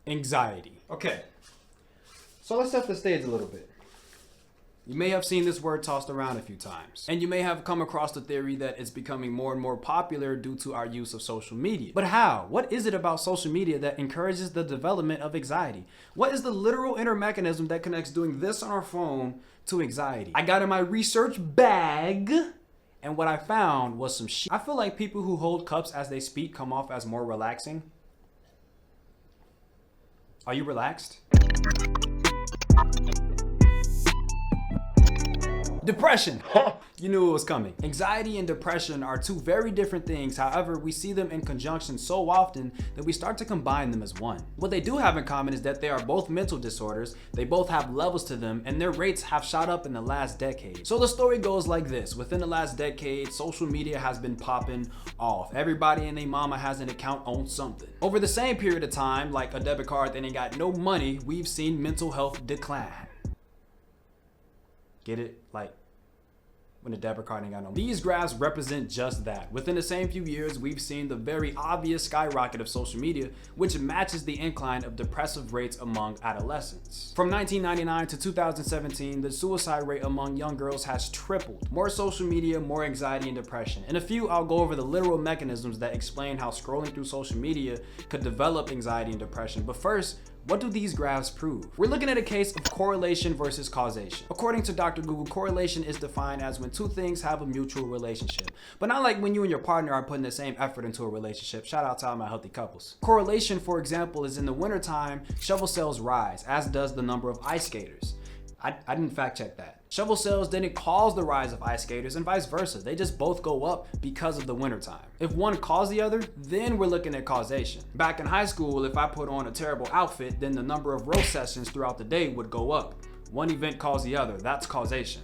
Anxiety. Okay, so let's set the stage a little bit. You may have seen this word tossed around a few times, and you may have come across the theory that it's becoming more and more popular due to our use of social media. But how? What is it about social media that encourages the development of anxiety? What is the literal inner mechanism that connects doing this on our phone to anxiety? I got in my research bag, and what I found was some shit. I feel like people who hold cups as they speak come off as more relaxing. Are you relaxed? Depression. You knew it was coming. Anxiety and depression are two very different things. However, we see them in conjunction so often that we start to combine them as one. What they do have in common is that they are both mental disorders, they both have levels to them, and their rates have shot up in the last decade. So the story goes like this. Within the last decade, social media has been popping off. Everybody and their mama has an account on something. Over the same period of time, like a debit card that ain't got no money, we've seen mental health decline. Get it? Like, when the debit card ain't got no money. These graphs represent just that. Within the same few years, we've seen the very obvious skyrocket of social media, which matches the incline of depressive rates among adolescents. From 1999 to 2017, the suicide rate among young girls has tripled. More social media, more anxiety and depression. In a few, I'll go over the literal mechanisms that explain how scrolling through social media could develop anxiety and depression. But first, what do these graphs prove? We're looking at a case of correlation versus causation. According to Dr. Google, correlation is defined as when two things have a mutual relationship, but not like when you and your partner are putting the same effort into a relationship. Shout out to all my healthy couples. Correlation, for example, is in the wintertime, shovel sales rise, as does the number of ice skaters. I didn't fact check that. Shovel sales didn't cause the rise of ice skaters and vice versa. They just both go up because of the wintertime. If one caused the other, then we're looking at causation. Back in high school, if I put on a terrible outfit, then the number of roast sessions throughout the day would go up. One event caused the other. That's causation.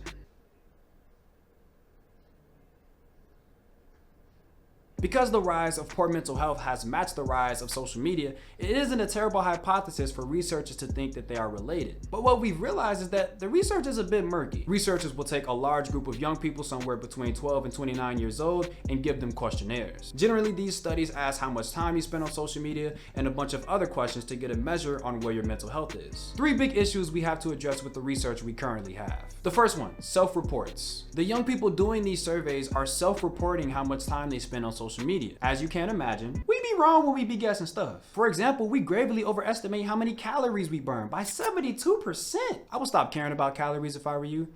Because the rise of poor mental health has matched the rise of social media, it isn't a terrible hypothesis for researchers to think that they are related. But what we've realized is that the research is a bit murky. Researchers will take a large group of young people somewhere between 12 and 29 years old and give them questionnaires. Generally, these studies ask how much time you spend on social media and a bunch of other questions to get a measure on where your mental health is. Three big issues we have to address with the research we currently have. The first one, self-reports. The young people doing these surveys are self-reporting how much time they spend on social media. As you can imagine, we be wrong when we be guessing stuff. For example, we gravely overestimate how many calories we burn by 72%. I would stop caring about calories if I were you.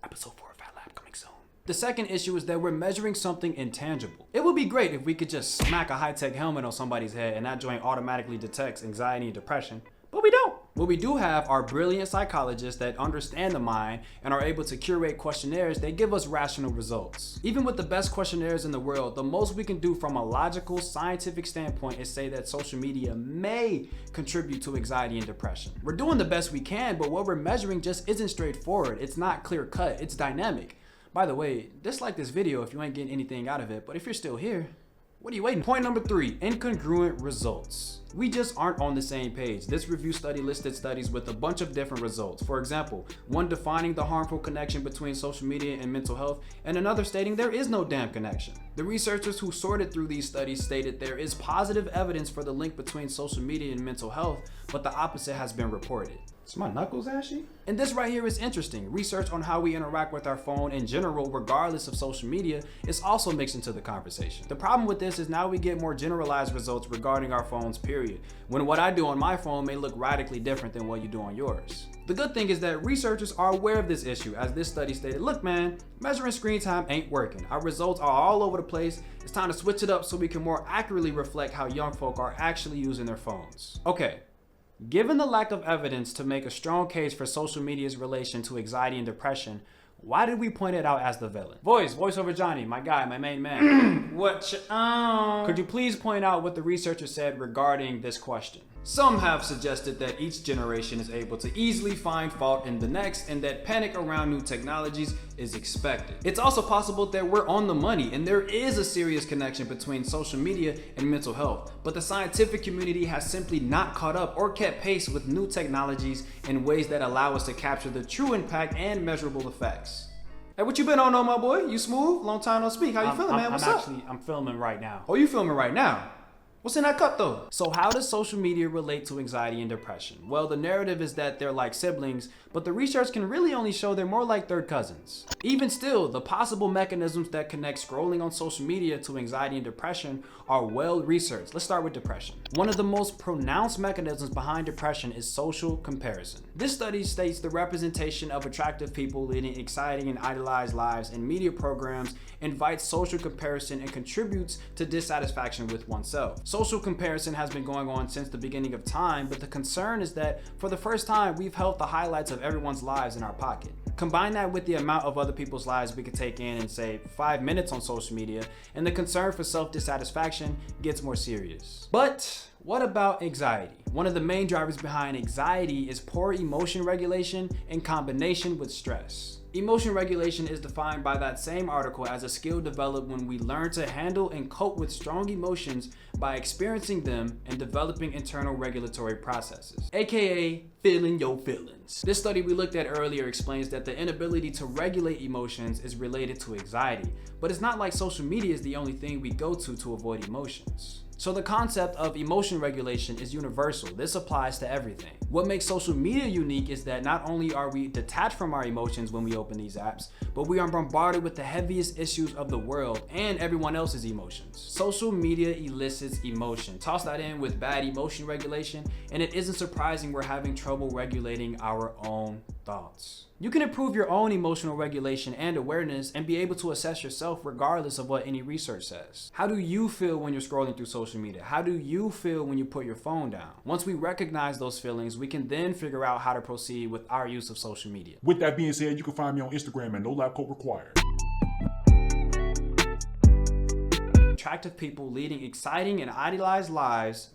Episode 4 of Fat Lab coming soon. The second issue is that we're measuring something intangible. It would be great if we could just smack a high-tech helmet on somebody's head and that joint automatically detects anxiety and depression, but we don't. What we do have are brilliant psychologists that understand the mind and are able to curate questionnaires that give us rational results. Even with the best questionnaires in the world, the most we can do from a logical, scientific standpoint is say that social media may contribute to anxiety and depression. We're doing the best we can, but what we're measuring just isn't straightforward. It's not clear cut, it's dynamic. By the way, dislike this video if you ain't getting anything out of it, but if you're still here, what are you waiting? Point number 3, incongruent results. We just aren't on the same page. This review study listed studies with a bunch of different results. For example, one defining the harmful connection between social media and mental health, and another stating there is no damn connection. The researchers who sorted through these studies stated there is positive evidence for the link between social media and mental health, but the opposite has been reported. Is my knuckles ashy? And this right here is interesting. Research on how we interact with our phone in general, regardless of social media, is also mixed into the conversation. The problem with this is now we get more generalized results regarding our phones, period, when what I do on my phone may look radically different than what you do on yours. The good thing is that researchers are aware of this issue, as this study stated, look man, measuring screen time ain't working. Our results are all over the place. It's time to switch it up so we can more accurately reflect how young folk are actually using their phones. Okay. Given the lack of evidence to make a strong case for social media's relation to anxiety and depression, why did we point it out as the villain? Voice over Johnny, my guy, my main man. Could you please point out what the researcher said regarding this question? Some have suggested that each generation is able to easily find fault in the next and that panic around new technologies is expected. It's also possible that we're on the money and there is a serious connection between social media and mental health, but the scientific community has simply not caught up or kept pace with new technologies in ways that allow us to capture the true impact and measurable effects. Hey, what you been on, my boy? You smooth? Long time no speak. How you feeling, man? What's up? I'm filming right now. Oh, you filming right now? What's in that cup though? So how does social media relate to anxiety and depression? Well, the narrative is that they're like siblings, but the research can really only show they're more like third cousins. Even still, the possible mechanisms that connect scrolling on social media to anxiety and depression are well researched. Let's start with depression. One of the most pronounced mechanisms behind depression is social comparison. This study states the representation of attractive people leading exciting and idealized lives in media programs invites social comparison and contributes to dissatisfaction with oneself. Social comparison has been going on since the beginning of time, but the concern is that for the first time, we've held the highlights of everyone's lives in our pocket. Combine that with the amount of other people's lives we could take in in, say, 5 minutes on social media, and the concern for self-dissatisfaction gets more serious. But what about anxiety? One of the main drivers behind anxiety is poor emotion regulation in combination with stress. Emotion regulation is defined by that same article as a skill developed when we learn to handle and cope with strong emotions by experiencing them and developing internal regulatory processes, aka feeling your feelings. This study we looked at earlier explains that the inability to regulate emotions is related to anxiety, but it's not like social media is the only thing we go to avoid emotions. So the concept of emotion regulation is universal. This applies to everything. What makes social media unique is that not only are we detached from our emotions when we open these apps, but we are bombarded with the heaviest issues of the world and everyone else's emotions. Social media elicits emotion. Toss that in with bad emotion regulation, and it isn't surprising we're having trouble regulating our own thoughts. You can improve your own emotional regulation and awareness and be able to assess yourself regardless of what any research says. How do you feel when you're scrolling through social media? How do you feel when you put your phone down? Once we recognize those feelings, we can then figure out how to proceed with our use of social media. With that being said, you can find me on Instagram at no lab coat required. Attractive people leading exciting and idealized lives,